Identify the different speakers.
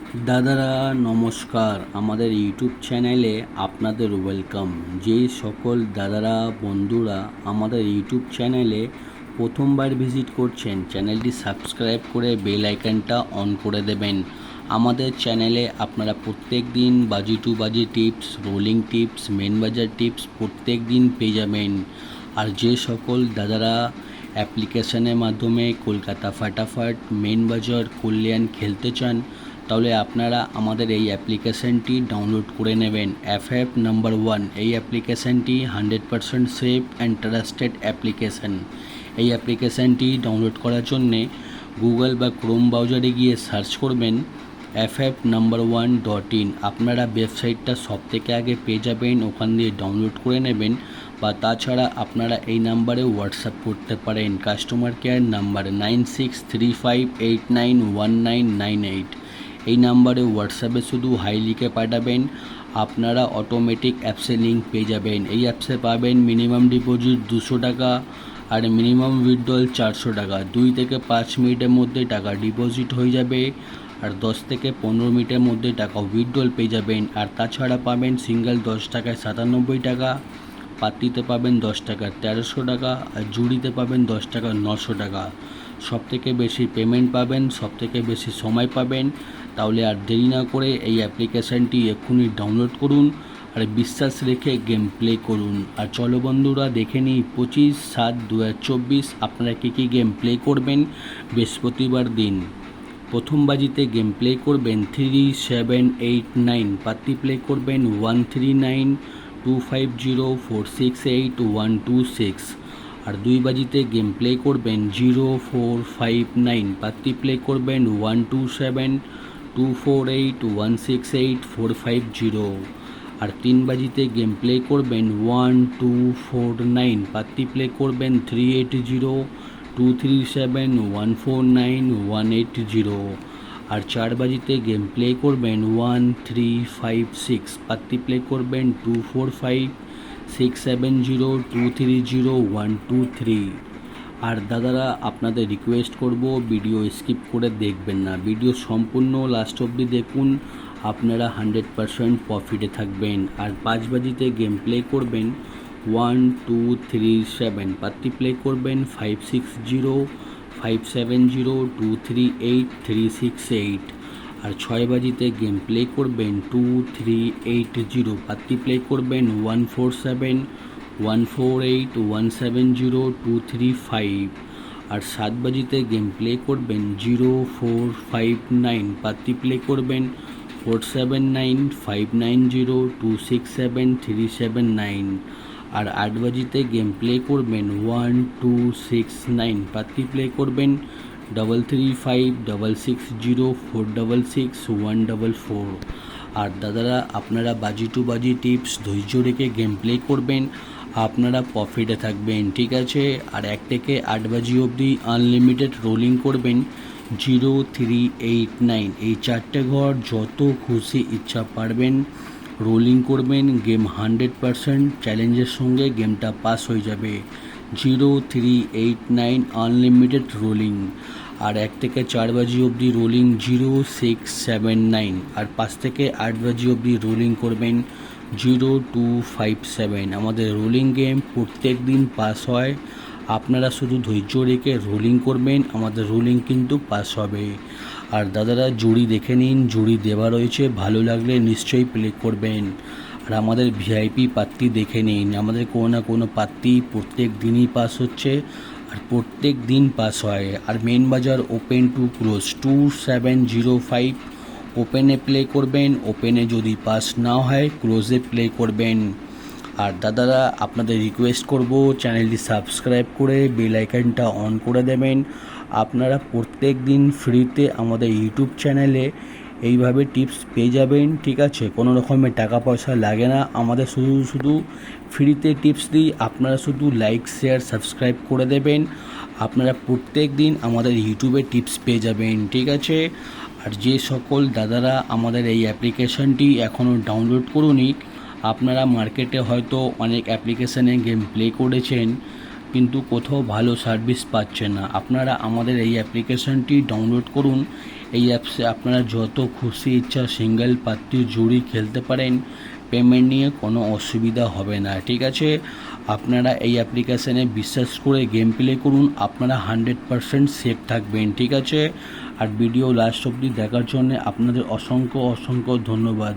Speaker 1: দাদারা নমস্কার, আমাদের ইউটিউব চ্যানেলে আপনাদের ওয়েলকাম। যেই সকল দাদারা বন্ধুরা আমাদের ইউটিউব চ্যানেলে প্রথমবার ভিজিট করছেন, চ্যানেলটি সাবস্ক্রাইব করে বেল আইকনটা অন করে দেবেন। আমাদের চ্যানেলে আপনারা প্রত্যেক দিন বাজি টু বাজি টিপস, রোলিং টিপস, মেন বাজার টিপস প্রত্যেক দিন পেয়ে যাবেন। আর যে সকল দাদারা অ্যাপ্লিকেশনের মাধ্যমে কলকাতা ফাটাফাট, মেন বাজার, কল্যাণ খেলতে চান, তাহলে আপনারা আমাদের এই অ্যাপ্লিকেশানটি ডাউনলোড করে নেবেন। এফএফ নাম্বার 1 এই অ্যাপ্লিকেশানটি 100% সেফ অ্যান্ড ট্রাস্টেড অ্যাপ্লিকেশান। এই অ্যাপ্লিকেশানটি ডাউনলোড করার জন্যে গুগল বা ক্রোম ব্রাউজারে গিয়ে সার্চ করবেন ff1.in। আপনারা ওয়েবসাইটটা সবথেকে আগে পেয়ে যাবেন, ওখান দিয়ে ডাউনলোড করে নেবেন। বা তাছাড়া আপনারা এই নাম্বারে হোয়াটসঅ্যাপ করতে পারেন, কাস্টমার কেয়ার নাম্বার 9635891998। এই নাম্বারে হোয়াটসঅ্যাপে শুধু হাই লিখে পাঠাবেন, আপনারা অটোমেটিক অ্যাপসে লিঙ্ক পেয়ে যাবেন। এই অ্যাপসে পাবেন মিনিমাম ডিপোজিট 200 টাকা আর মিনিমাম উইথড্রল 400 টাকা। 2 থেকে 5 মিনিটের মধ্যে টাকা ডিপোজিট হয়ে যাবে আর 10 থেকে 15 মিনিটের মধ্যে টাকা উইথড্রল পেয়ে যাবেন। আর তাছাড়া পাবেন সিঙ্গেল 10 টাকায় 97 টাকা, পাত্তিতে পাবেন 10 টাকার 1300 টাকা আর জুড়িতে পাবেন 10 টাকার 900 টাকা। সবথেকে বেশি পেমেন্ট পাবেন, সবথেকে বেশি সময় পাবেন। তাহলে আর দেরি না করে এই অ্যাপ্লিকেশানটি এক্ষুনি ডাউনলোড করুন আর বিশ্বাস রেখে গেম প্লে করুন। আর চলো বন্ধুরা দেখে নিই 25/7/2024 আপনারা কী গেম প্লে করবেন বৃহস্পতিবার দিন। প্রথম বাজিতে গেম প্লে করবেন 3789, পাত্তি প্লে করবেন 139250468126। আর 2 বাজিতে গেম প্লে করবেন 0459, পাত্তি প্লে করবেন 127248168450। আর 3 বাজিতে গেম প্লে করবেন 1249, পাত্তি প্লে করবেন 380237149180। আর 4 বাজিতে গেম প্লে করবেন 1356, পাত্তি প্লে করবেন 245670230123। আর দাদারা আপনাদের রিকোয়েস্ট করব, ভিডিও স্কিপ করে দেখবেন না, ভিডিও সম্পূর্ণ লাস্ট অবধি দেখুন, আপনারা 100% প্রফিটে থাকবেন। আর 5 বাজিতে গেম প্লে করবেন 1237, পাত্তি প্লে করবেন 560570238368। আর 6 বাজিতে গেম প্লে করবেন 2380, পাত্তি প্লে করবেন 147148170235। আর 7 বাজিতে গেম প্লে করবেন 0459, পাত্তি প্লে করবেন 479590267379। আর 8 বাজিতে গেম প্লে করবেন 1269, পাত্তি প্লে করবেন 335660466144। আর দাদারা আপনারা বাজি টু বাজি টিপস ধৈর্য রেখে গেম প্লে করবেন, আপনারা প্রফিটে থাকবেন, ঠিক আছে। আর 1 থেকে 8 বাজি অবধি আনলিমিটেড রোলিং করবেন 0389। এই 4টে ঘর যত খুশি ইচ্ছা পারবেন রোলিং করবেন, গেম 100% চ্যালেঞ্জের সঙ্গে গেমটা পাস হয়ে যাবে। 0389 আনলিমিটেড রোলিং। আর 1 থেকে 4 বাজি অবধি রোলিং 0679। আর 5 থেকে 8 বাজি অবধি রোলিং করবেন 0257। আমাদের রোলিং গেম প্রত্যেক দিন পাস হয়, আপনারা শুধু ধৈর্য রেখে রোলিং করবেন, আমাদের রোলিং কিন্তু পাস হবে। আর দাদারা জুড়ি দেখে নিন, জুড়ি দেওয়া রয়েছে, ভালো লাগলে নিশ্চয়ই প্লে করবেন। আর আমাদের ভিআইপি পাত্তি দেখে নিন, আমাদের কোনো না কোনো পাত্তি প্রত্যেক দিনই পাস হচ্ছে আর প্রত্যেক দিন পাস হয়। আর মেন বাজার ওপেন টু ক্লোজ 2705, ওপেনে প্লে করবেন, ওপেনে যদি পাস না হয় ক্লোজে প্লে করবেন। আর দাদারা আপনাদের রিকোয়েস্ট করব, চ্যানেলটি সাবস্ক্রাইব করে বেল আইকনটা অন করে দেবেন। আপনারা প্রত্যেক দিন ফ্রিতে আমাদের ইউটিউব চ্যানেলে এইভাবে টিপস পেয়ে যাবেন, ঠিক আছে। কোনো রকমের টাকা পয়সা লাগে না, আমাদের শুধু ফ্রিতে টিপস দিই, আপনারা শুধু লাইক শেয়ার সাবস্ক্রাইব করে দেবেন, আপনারা প্রত্যেক দিন আমাদের ইউটিউবে টিপস পেয়ে যাবেন, ঠিক আছে। আর যে সকল দাদারা আমাদের এই অ্যাপ্লিকেশনটি এখনও ডাউনলোড করুনি, আপনারা মার্কেটে হয়তো অনেক অ্যাপ্লিকেশানে গেম প্লে করেছেন কিন্তু কোথাও ভালো সার্ভিস পাচ্ছেন না, আপনারা আমাদের এই অ্যাপ্লিকেশনটি ডাউনলোড করুন। এই অ্যাপসে আপনারা যত খুশি ইচ্ছা সিঙ্গেল পাত্রী জুড়ি খেলতে পারেন, পেমেন্ট নিয়ে কোনো অসুবিধা হবে না, ঠিক আছে। আপনারা এই অ্যাপ্লিকেশানে বিশ্বাস করে গেম প্লে করুন, আপনারা 100% সেফ থাকবেন, ঠিক আছে। আর ভিডিও লাস্ট অবধি দেখার জন্য আপনাদের অসংখ্য ধন্যবাদ।